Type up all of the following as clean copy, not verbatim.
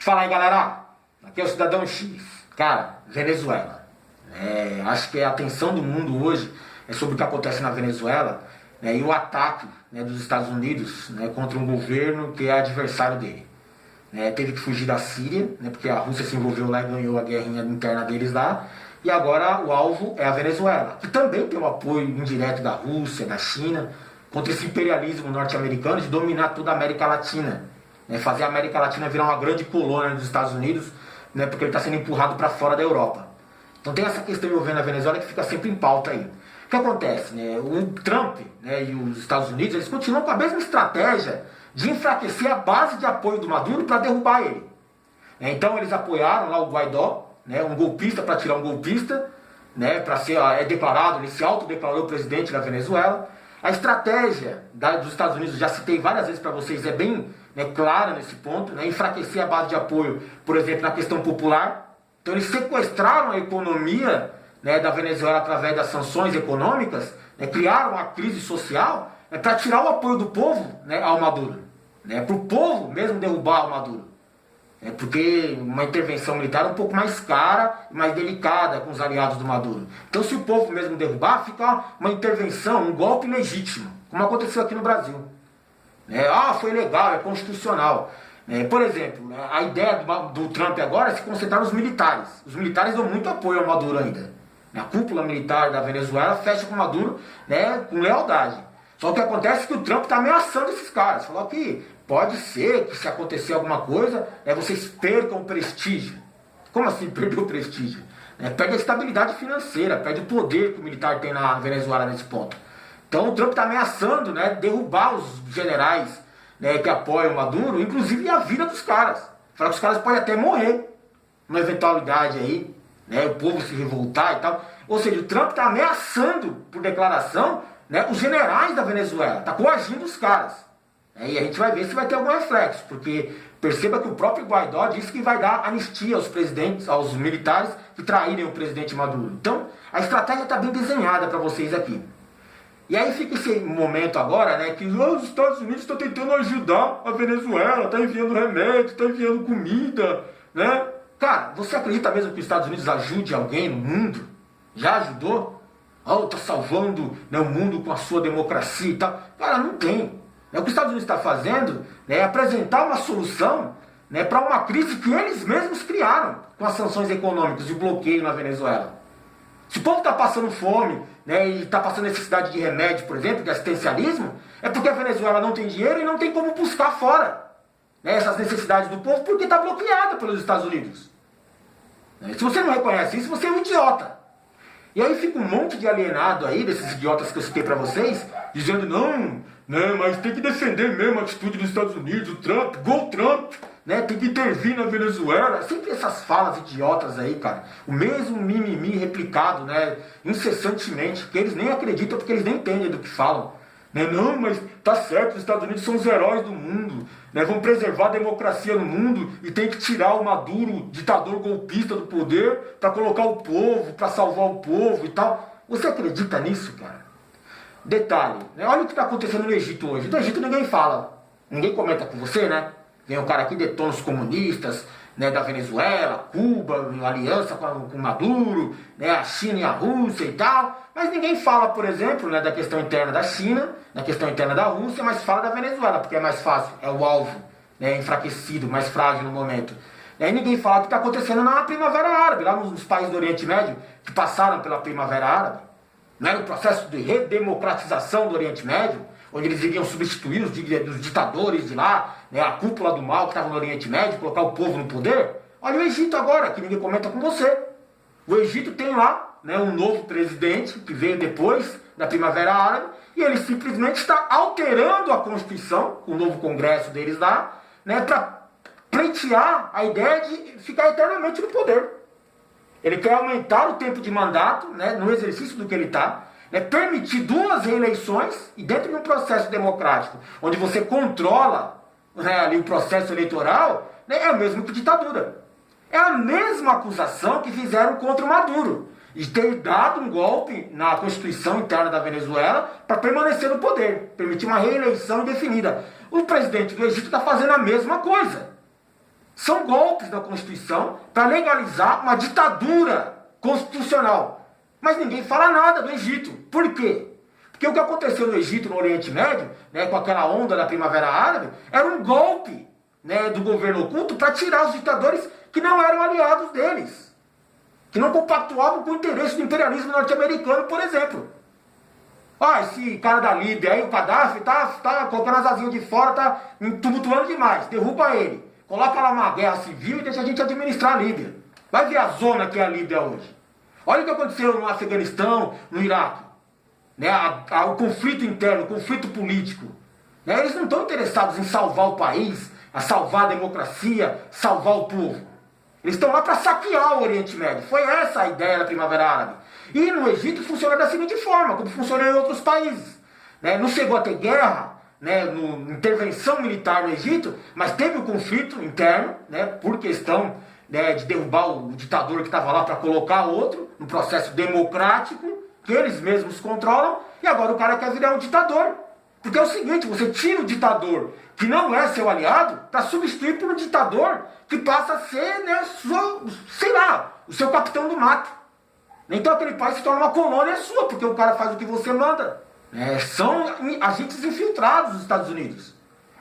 Fala aí, galera, aqui é o Cidadão X. Cara, Venezuela. Acho que a atenção do mundo hoje é sobre o que acontece na Venezuela, e o ataque, dos Estados Unidos, contra um governo que é adversário dele. Teve que fugir da Síria, porque a Rússia se envolveu lá e ganhou a guerrinha interna deles lá. E agora o alvo é a Venezuela, que também tem o apoio indireto da Rússia, da China, contra esse imperialismo norte-americano de dominar toda a América Latina. Fazer a América Latina virar uma grande colônia dos Estados Unidos, porque ele está sendo empurrado para fora da Europa. Então tem essa questão envolvendo a Venezuela que fica sempre em pauta aí. O que acontece? O Trump e os Estados Unidos, eles continuam com a mesma estratégia de enfraquecer a base de apoio do Maduro para derrubar ele. Então eles apoiaram lá o Guaidó, um golpista para tirar um golpista, para ser declarado, ele se autodeclarou presidente da Venezuela. A estratégia dos Estados Unidos, já citei várias vezes para vocês, é bem clara nesse ponto, enfraquecer a base de apoio, por exemplo, na questão popular. Então eles sequestraram a economia da Venezuela através das sanções econômicas, criaram uma crise social para tirar o apoio do povo ao Maduro, para o povo mesmo derrubar o Maduro. Porque uma intervenção militar é um pouco mais cara e mais delicada com os aliados do Maduro. Então se o povo mesmo derrubar, fica uma intervenção, um golpe legítimo, como aconteceu aqui no Brasil. Foi legal, é constitucional. Por exemplo, a ideia do Trump agora é se concentrar nos militares. Os militares dão muito apoio ao Maduro ainda. A cúpula militar da Venezuela fecha com o Maduro com lealdade. Só que o que acontece é que o Trump está ameaçando esses caras. Falou que pode ser que se acontecer alguma coisa, vocês percam o prestígio. Como assim perder o prestígio? Perde a estabilidade financeira, perde o poder que o militar tem na Venezuela nesse ponto. Então o Trump está ameaçando derrubar os generais que apoiam o Maduro, inclusive a vida dos caras. Fala que os caras podem até morrer numa eventualidade aí, o povo se revoltar e tal. Ou seja, o Trump está ameaçando, por declaração, os generais da Venezuela, está coagindo os caras. E a gente vai ver se vai ter algum reflexo, porque perceba que o próprio Guaidó disse que vai dar anistia aos presidentes, aos militares que traírem o presidente Maduro. Então, a estratégia está bem desenhada para vocês aqui. E aí fica esse momento agora, que os Estados Unidos estão tentando ajudar a Venezuela, está enviando remédio, está enviando comida, Cara, você acredita mesmo que os Estados Unidos ajude alguém no mundo? Já ajudou? Está salvando o mundo com a sua democracia e tal. Cara, não tem. O que os Estados Unidos está fazendo é apresentar uma solução para uma crise que eles mesmos criaram com as sanções econômicas e o bloqueio na Venezuela. Se o povo está passando fome e está passando necessidade de remédio, por exemplo, de assistencialismo, é porque a Venezuela não tem dinheiro e não tem como buscar fora essas necessidades do povo porque está bloqueada pelos Estados Unidos. Se você não reconhece isso, você é um idiota. E aí fica um monte de alienado aí, desses idiotas que eu citei para vocês, dizendo não, mas tem que defender mesmo a atitude dos Estados Unidos, o Trump, gol Trump, tem que intervir na Venezuela. Sempre essas falas idiotas aí, cara. O mesmo mimimi replicado, incessantemente, que eles nem acreditam porque eles nem entendem do que falam. Não, mas tá certo, os Estados Unidos são os heróis do mundo, vão preservar a democracia no mundo e tem que tirar o Maduro, ditador golpista, do poder para colocar o povo, para salvar o povo e tal. Você acredita nisso, cara? Detalhe, olha o que está acontecendo no Egito hoje. No Egito ninguém fala, ninguém comenta com você, Vem um cara aqui, detona os comunistas, da Venezuela, Cuba, em aliança com Maduro, a China e a Rússia e tal. Mas ninguém fala, por exemplo, da questão interna da China, da questão interna da Rússia, mas fala da Venezuela, porque é mais fácil, é o alvo, enfraquecido, mais frágil no momento. E aí ninguém fala o que está acontecendo na Primavera Árabe, lá nos países do Oriente Médio, que passaram pela Primavera Árabe. No processo de redemocratização do Oriente Médio, onde eles iriam substituir os ditadores de lá, a cúpula do mal que estava no Oriente Médio, colocar o povo no poder. Olha o Egito agora, que ninguém comenta com você. O Egito tem lá um novo presidente, que veio depois da Primavera Árabe, e ele simplesmente está alterando a Constituição, com o novo Congresso deles lá, para pleitear a ideia de ficar eternamente no poder. Ele quer aumentar o tempo de mandato, no exercício do que ele está, permitir 2 reeleições, e dentro de um processo democrático, onde você controla ali o processo eleitoral, é o mesmo que ditadura. É a mesma acusação que fizeram contra o Maduro, de ter dado um golpe na Constituição interna da Venezuela para permanecer no poder, permitir uma reeleição indefinida. O presidente do Egito está fazendo a mesma coisa. são golpes da Constituição para legalizar uma ditadura constitucional. Mas ninguém fala nada do Egito. Por quê? Porque o que aconteceu no Egito, no Oriente Médio, né, com aquela onda da Primavera Árabe, era um golpe, né, do governo oculto para tirar os ditadores que não eram aliados deles, que não compactuavam com o interesse do imperialismo norte-americano, por exemplo. Esse cara da Líbia aí, o Gaddafi, tá colocando as asinhas de fora, tá tumultuando demais, derruba ele. Coloca lá uma guerra civil e deixa a gente administrar a Líbia. Vai ver a zona que é a Líbia hoje. Olha o que aconteceu no Afeganistão, no Iraque. Né, o conflito interno, o conflito político. Né, eles não estão interessados em salvar o país, a salvar a democracia, salvar o povo. Eles estão lá para saquear o Oriente Médio. Foi essa a ideia da Primavera Árabe. E no Egito funciona da seguinte forma, como funciona em outros países. Né, não chegou a ter guerra, né, intervenção militar no Egito, mas teve o conflito interno, né, por questão, né, de derrubar o ditador que estava lá para colocar outro, no processo democrático, que eles mesmos controlam, e agora o cara quer virar um ditador. Porque é o seguinte, você tira o ditador que não é seu aliado para substituir por um ditador que passa a ser, né, sei lá, o seu capitão do mato. Então aquele país se torna uma colônia sua, porque o cara faz o que você manda. São agentes infiltrados dos Estados Unidos.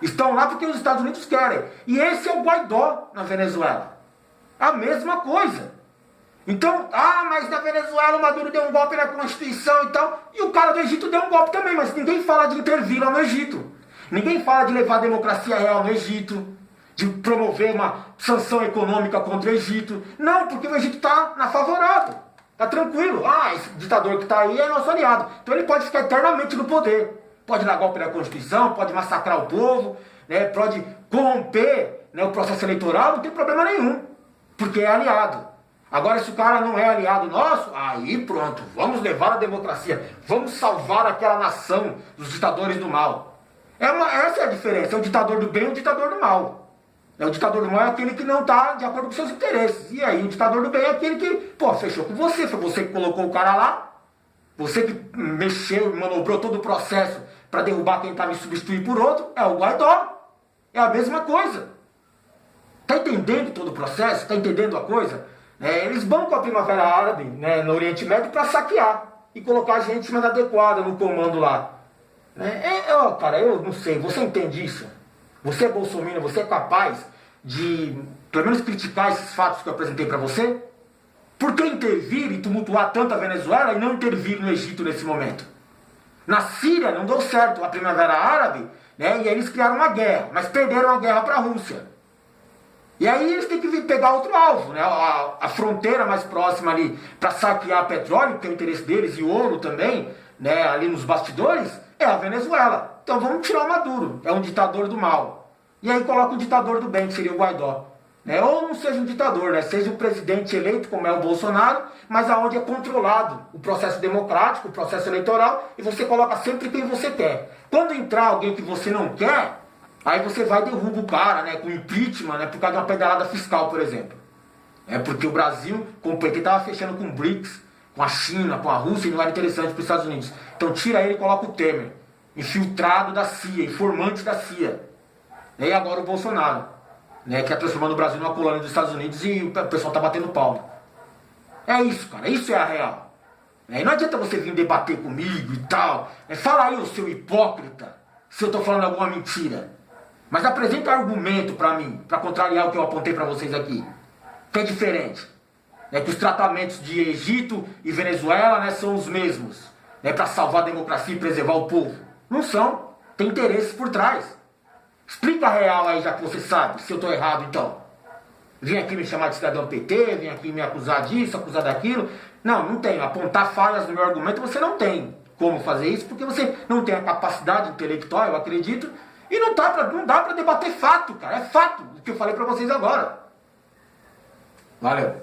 Estão lá porque os Estados Unidos querem. E esse é o Guaidó na Venezuela. A mesma coisa. Então, mas na Venezuela o Maduro deu um golpe na Constituição e tal, e o cara do Egito deu um golpe também, mas ninguém fala de intervir lá no Egito. Ninguém fala de levar a democracia real no Egito, de promover uma sanção econômica contra o Egito. Não, porque o Egito está na favorável, está tranquilo. Esse ditador que está aí é nosso aliado, então ele pode ficar eternamente no poder. Pode dar golpe na Constituição, pode massacrar o povo, né, pode corromper, né, o processo eleitoral, não tem problema nenhum, porque é aliado. Agora, se o cara não é aliado nosso, aí pronto, vamos levar a democracia, vamos salvar aquela nação dos ditadores do mal. Essa é a diferença, é o ditador do bem e o ditador do mal. O ditador do mal é aquele que não está de acordo com seus interesses. E aí o ditador do bem é aquele que, fechou com você, foi você que colocou o cara lá, você que mexeu, manobrou todo o processo para derrubar quem está me substituir por outro, é o Guaidó. É a mesma coisa. Está entendendo todo o processo? Está entendendo a coisa? Eles bancam a Primavera Árabe, né, no Oriente Médio para saquear e colocar a gente mais adequada no comando lá. Cara, eu não sei, você entende isso? Você é bolsominion, você é capaz de, pelo menos, criticar esses fatos que eu apresentei para você? Por que intervir e tumultuar tanto a Venezuela e não intervir no Egito nesse momento? Na Síria não deu certo a Primavera Árabe, né, e eles criaram uma guerra, mas perderam a guerra para a Rússia. E aí eles têm que pegar outro alvo, né? A fronteira mais próxima ali para saquear petróleo, que é o interesse deles, e ouro também, né, ali nos bastidores, é a Venezuela. Então vamos tirar o Maduro, é um ditador do mal. E aí coloca um ditador do bem, que seria o Guaidó. Ou não seja um ditador, né? Seja um presidente eleito, como é o Bolsonaro, mas aonde é controlado o processo democrático, o processo eleitoral, e você coloca sempre quem você quer. Quando entrar alguém que você não quer, aí você vai e derruba o cara, né, com impeachment, né, por causa de uma pedalada fiscal, por exemplo. Porque o Brasil, como o PT, estava fechando com o BRICS, com a China, com a Rússia, e não era interessante para os Estados Unidos. Então tira ele e coloca o Temer, infiltrado da CIA, informante da CIA. E agora o Bolsonaro, né, que está transformando o Brasil numa colônia dos Estados Unidos e o pessoal está batendo palma. É isso, cara, isso é a real. E não adianta você vir debater comigo e tal. Fala aí, o seu hipócrita, se eu estou falando alguma mentira. Mas apresenta argumento para mim, para contrariar o que eu apontei para vocês aqui. Que é diferente. Que os tratamentos de Egito e Venezuela, né, são os mesmos. Para salvar a democracia e preservar o povo. Não são. Tem interesses por trás. Explica a real aí, já que você sabe, se eu estou errado então. Vem aqui me chamar de cidadão PT, vem aqui me acusar disso, acusar daquilo. Não tenho. Apontar falhas no meu argumento você não tem como fazer isso, porque você não tem a capacidade intelectual, eu acredito. E não dá pra debater fato, cara. É fato o que eu falei pra vocês agora. Valeu.